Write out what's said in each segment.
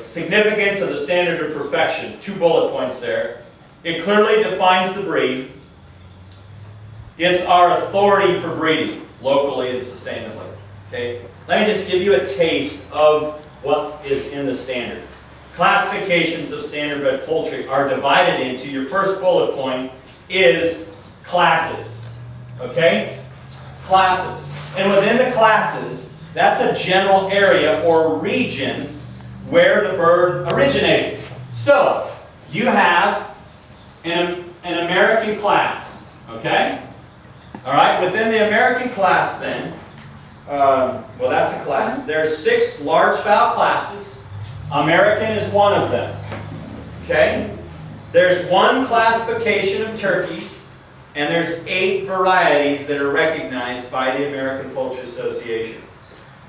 Significance of the standard of perfection. 2 bullet points there. It clearly defines the breed. It's our authority for breeding, locally and sustainably. Okay? Let me just give you a taste of what is in the standard. Classifications of standard-bred poultry are divided into, your first bullet point is classes. Okay? Classes. And within the classes, that's a general area or region where the bird originated. So, you have an American class. Okay? Alright, within the American class then, well, that's a class. There are 6 large fowl classes. American is one of them. Okay? There's 1 classification of turkeys, and there's 8 varieties that are recognized by the American Poultry Association.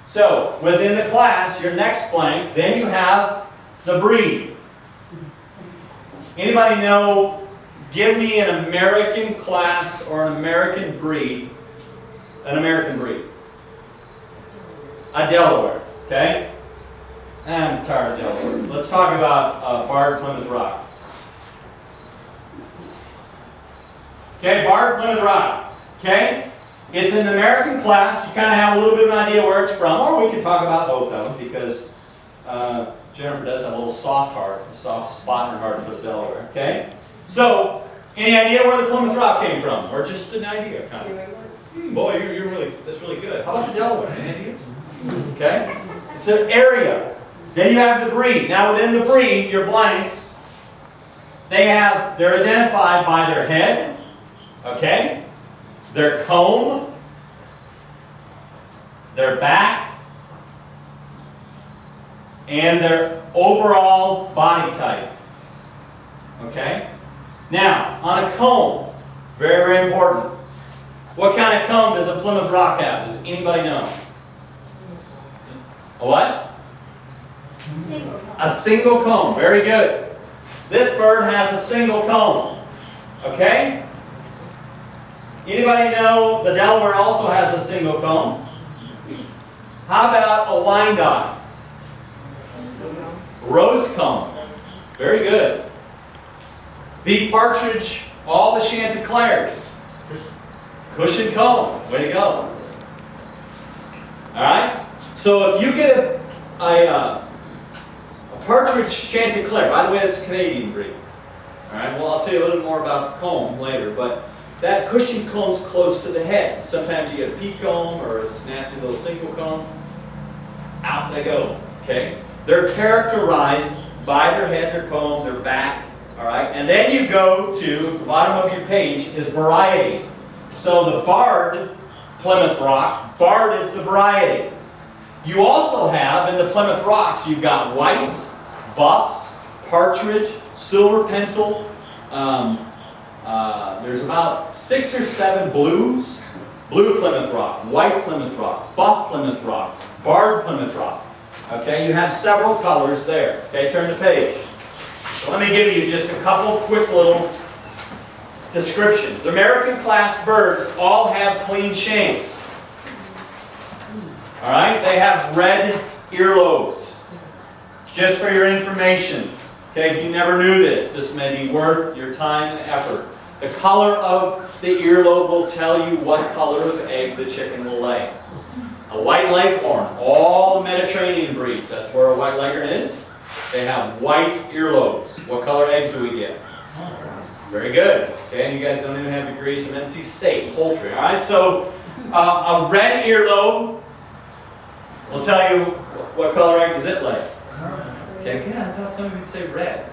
So, within the class, your next blank, then you have the breed. Anybody know, give me an American class or an American breed. An American breed. A Delaware, okay? I'm tired of Delaware. Let's talk about Barred Plymouth Rock. Okay, Barred Plymouth Rock. Okay? It's an American class. You kind of have a little bit of an idea where it's from, or we can talk about both of them because Jennifer does have a little soft heart, a soft spot in her heart for the Delaware. Okay? So, any idea where the Plymouth Rock came from? Or just an idea, kind of? Boy, that's really good. How about the Delaware? Any idea? Okay? It's an area. Then you have the breed. Now, within the breed, your blanks, they're identified by their head, okay? Their comb, their back, and their overall body type. Okay? Now, on a comb, very, very important. What kind of comb does a Plymouth Rock have? Does anybody know? A what? A single comb. Very good. This bird has a single comb. Okay? Anybody know the Delaware also has a single comb? How about a Wyandotte? Rose comb. Very good. The partridge, all the Chanticleers. Cushion comb. Way to go. Alright? So if you get a partridge Chanticleer, by the way, that's a Canadian breed. Alright, well, I'll tell you a little more about comb later, but that cushion comb's close to the head. Sometimes you get a peak comb or a nasty little single comb. Out they go. Okay? They're characterized by their head, their comb, their back. Alright? And then you go to the bottom of your page is variety. So the Barred Plymouth Rock, Barred is the variety. You also have in the Plymouth Rocks, you've got whites, buffs, partridge, silver pencil. There's about 6 or 7 blues. Blue Plymouth Rock, white Plymouth Rock, buff Plymouth Rock, Barred Plymouth Rock. Okay, you have several colors there. Okay, turn the page. So let me give you just a couple quick little descriptions. American class birds all have clean shanks. Alright, they have red earlobes. Just for your information. Okay, if you never knew this, this may be worth your time and effort. The color of the earlobe will tell you what color of egg the chicken will lay. A white leghorn, all the Mediterranean breeds, that's where a white leghorn is. They have white earlobes. What color eggs do we get? Very good. Okay, and you guys don't even have degrees from NC State poultry. Alright, so a red earlobe will tell you what color egg does it lay. Okay, yeah, I thought some of you would say red.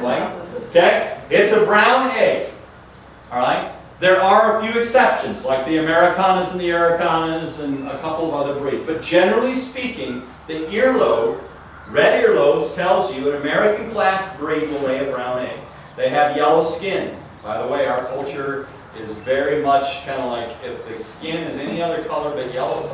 White. Okay, it's a brown egg. Alright? There are a few exceptions, like the Americanas and the Aracanas and a couple of other breeds. But generally speaking, the earlobe, red earlobes, tells you an American class breed will lay a brown egg. They have yellow skin. By the way, our culture is very much kind of like if the skin is any other color but yellow.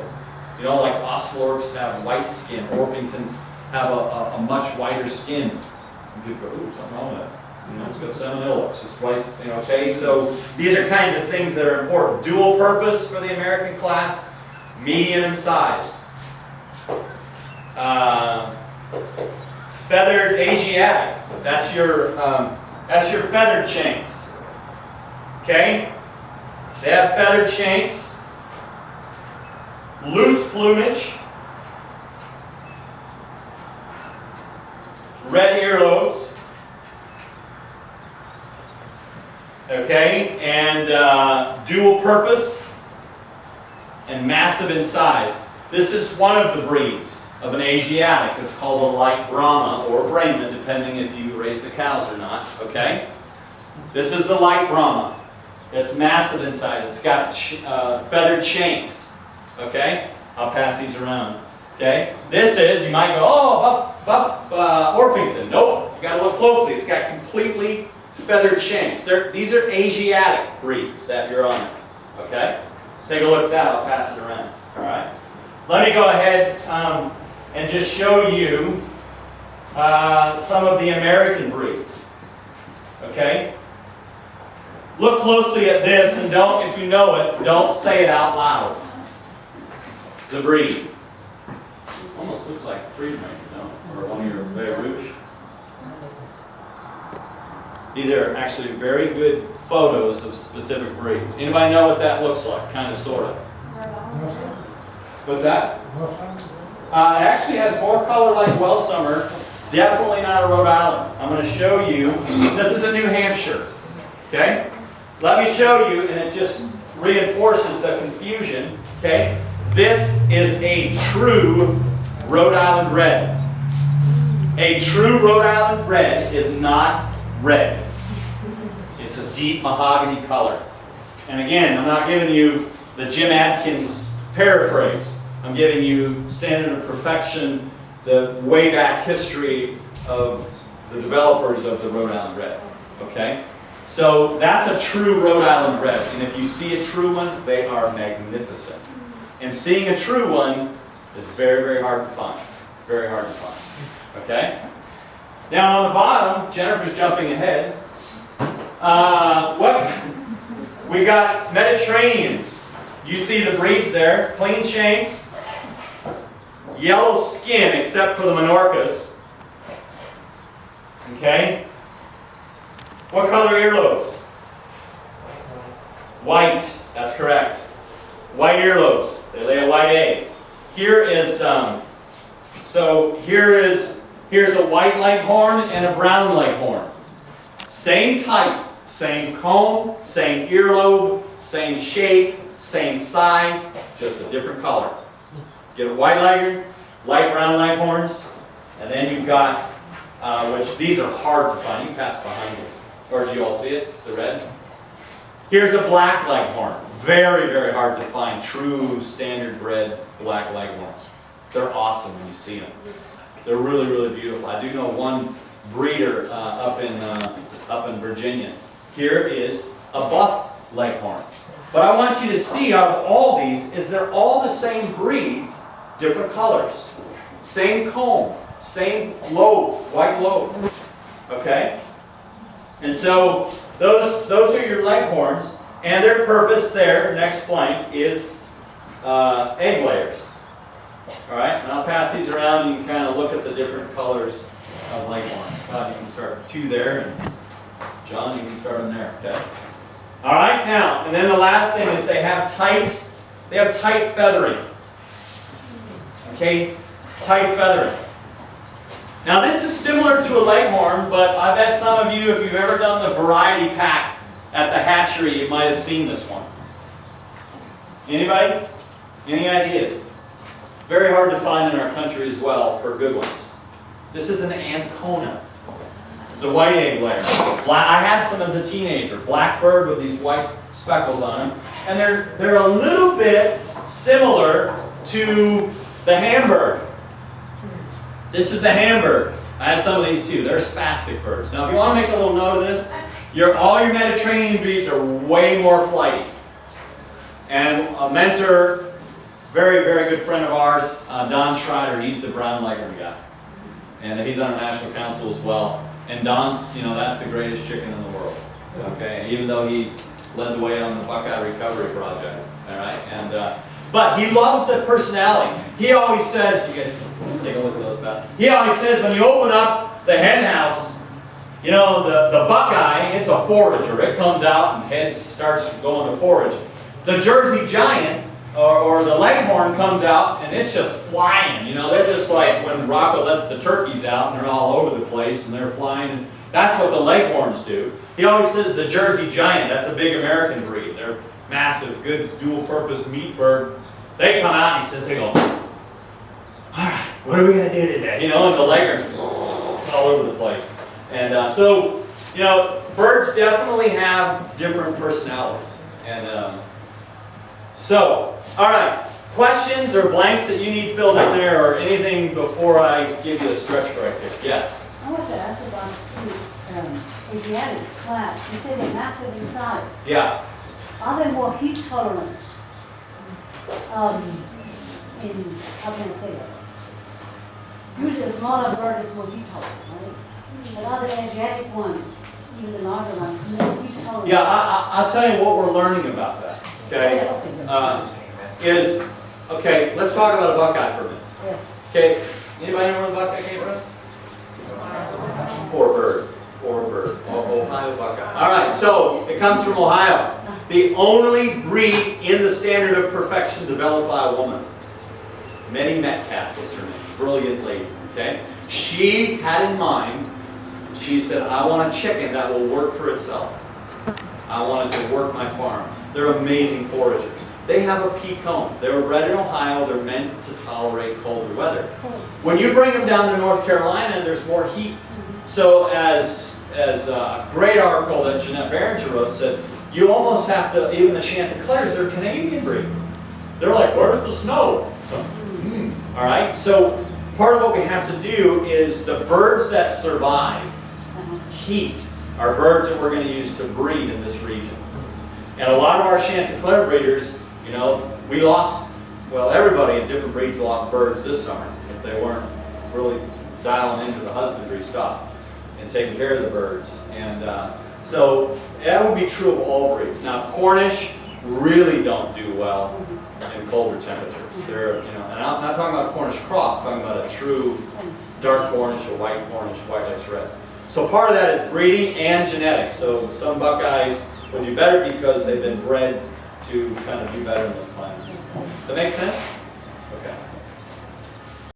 You know, like Ostlorps have white skin. Orpingtons have a much whiter skin. And people go, ooh, something wrong with it. You know, it's got salmonella. It's just white. You know, okay, so these are kinds of things that are important. Dual purpose for the American class, medium in size. feathered Asiatic. That's your feathered shanks. Okay? They have feathered shanks, loose plumage, red earlobes, okay, and dual purpose and massive in size. This is one of the breeds of an Asiatic. It's called a light Brahma or Brahma, depending if you raise the cows or not, okay? This is the light Brahma. It's massive in size. It's got feathered shanks, okay? I'll pass these around, okay? This is, you might go, oh, buff Orpington. Nope, you got to look closely. It's got completely feathered shanks. These are Asiatic breeds that you're on, okay? Take a look at that. I'll pass it around, all right? Let me go ahead and just show you some of the American breeds, okay? Look closely at this, and don't, if you know it, don't say it out loud. The breed. Almost looks like Freedom, you know, or one of your Bay Rouge. These are actually very good photos of specific breeds. Anybody know what that looks like? Kind of, sort of. What's that? It actually has more color like Welsummer. Definitely not a Rhode Island. I'm going to show you. This is a New Hampshire. Okay? Let me show you, and it just reinforces the confusion. Okay? This is a true Rhode Island red. A true Rhode Island red is not red. It's a deep mahogany color. And again, I'm not giving you the Jim Adkins paraphrase. I'm giving you standard of perfection, the way back history of the developers of the Rhode Island red. Okay? So that's a true Rhode Island red. And if you see a true one, they are magnificent. And seeing a true one is very, very hard to find. Very hard to find. Okay? Now on the bottom, Jennifer's jumping ahead. We got Mediterraneans. You see the breeds there. Clean shanks. Yellow skin, except for the Minorcas. Okay? What color earlobes? White. That's correct. White earlobes. They lay a white egg. Here is here's a white leghorn and a brown leghorn. Same type, same comb, same earlobe, same shape, same size, just a different color. Get a white leghorn, light brown leghorns, and then you've got, which these are hard to find. You can pass behind it. Or do you all see it? The red? Here's a black leghorn. Very, very hard to find in standard bred black leghorns. They're awesome when you see them. They're really, really beautiful. I do know one breeder up in Virginia. Here is a buff leghorn. But I want you to see out of all these is they're all the same breed, different colors. Same comb, same lobe, white lobe. Okay? And so those are your leghorns, and their purpose there, next blank, is egg layers. All right, and I'll pass these around. You can kind of look at the different colors of leghorn. Todd, you can start two there, and John, you can start them there. Okay. All right, now, and then the last thing is they have tight feathering. Okay, tight feathering. Now this is similar to a leghorn, but I bet some of you, if you've ever done the variety pack at the hatchery, you might have seen this one. Anybody? Any ideas? Very hard to find in our country as well for good ones. This is an Ancona. It's a white egg layer. I had some as a teenager. Blackbird with these white speckles on them. And they're a little bit similar to the Hamburg. This is the Hamburg. I had some of these too. They're spastic birds. Now if you want to make a little note of this, all your Mediterranean breeds are way more flighty. And a mentor, very, very good friend of ours, Don Schreider, he's the brown leghorn guy. And he's on our national council as well. And Don's, that's the greatest chicken in the world. Okay, even though he led the way on the Buckeye Recovery Project. All right, but he loves the personality. He always says, you guys can Take a look at those back. He always says when you open up the hen house, you know, the buckeye, it's a forager. It comes out and starts going to forage. The Jersey Giant, or the Leghorn, comes out and it's just flying. You know, they're just like when Rocco lets the turkeys out and they're all over the place and they're flying. That's what the Leghorns do. He always says the Jersey Giant, that's a big American breed. They're massive, good dual-purpose meat bird. They come out and he says, they go, all right, what are we going to do today? You know, and the Leghorns all over the place. And so, you know, birds definitely have different personalities. And so, all right, questions or blanks that you need filled in there or anything before I give you a stretch right there? Yes? I want to ask about Asiatic plants. You say they're massive in size. Yeah. Are they more heat tolerant? How can I say that? Usually a smaller bird is more heat tolerant, right? But other Asiatic ones, even the larger ones, more heat tolerant. Yeah, I'll tell you what we're learning about that. Okay? Okay, let's talk about a buckeye for a minute. Yeah. Okay, anybody know where the buckeye came from? Poor bird. Poor bird. Ohio buckeye. All right, so it comes from Ohio. The only breed in the standard of perfection developed by a woman. Minnie Metcalf was her name. Brilliant lady. Okay? She had in mind, she said, I want a chicken that will work for itself. I want it to work my farm. They're amazing foragers. They have a pea comb. They were bred in Ohio. They're meant to tolerate colder weather. When you bring them down to North Carolina, there's more heat. So as a great article that Jeanette Berenger wrote said, you almost have to, even the Chanticleers, they're Canadian breed. They're like, where's the snow? All right, so part of what we have to do is the birds that survive heat are birds that we're going to use to breed in this region. And a lot of our Chanticleer breeders, you know, we lost, well, everybody in different breeds lost birds this summer if they weren't really dialing into the husbandry stuff and taking care of the birds. And so that would be true of all breeds. Now, Cornish really don't do well in colder temperatures. They're, you know, and I'm not talking about Cornish cross, I'm talking about a true dark Cornish or white Cornish, white lace red. So part of that is breeding and genetics. So some buckeyes will do better because they've been bred to kind of do better in those climates. Does that make sense? Okay.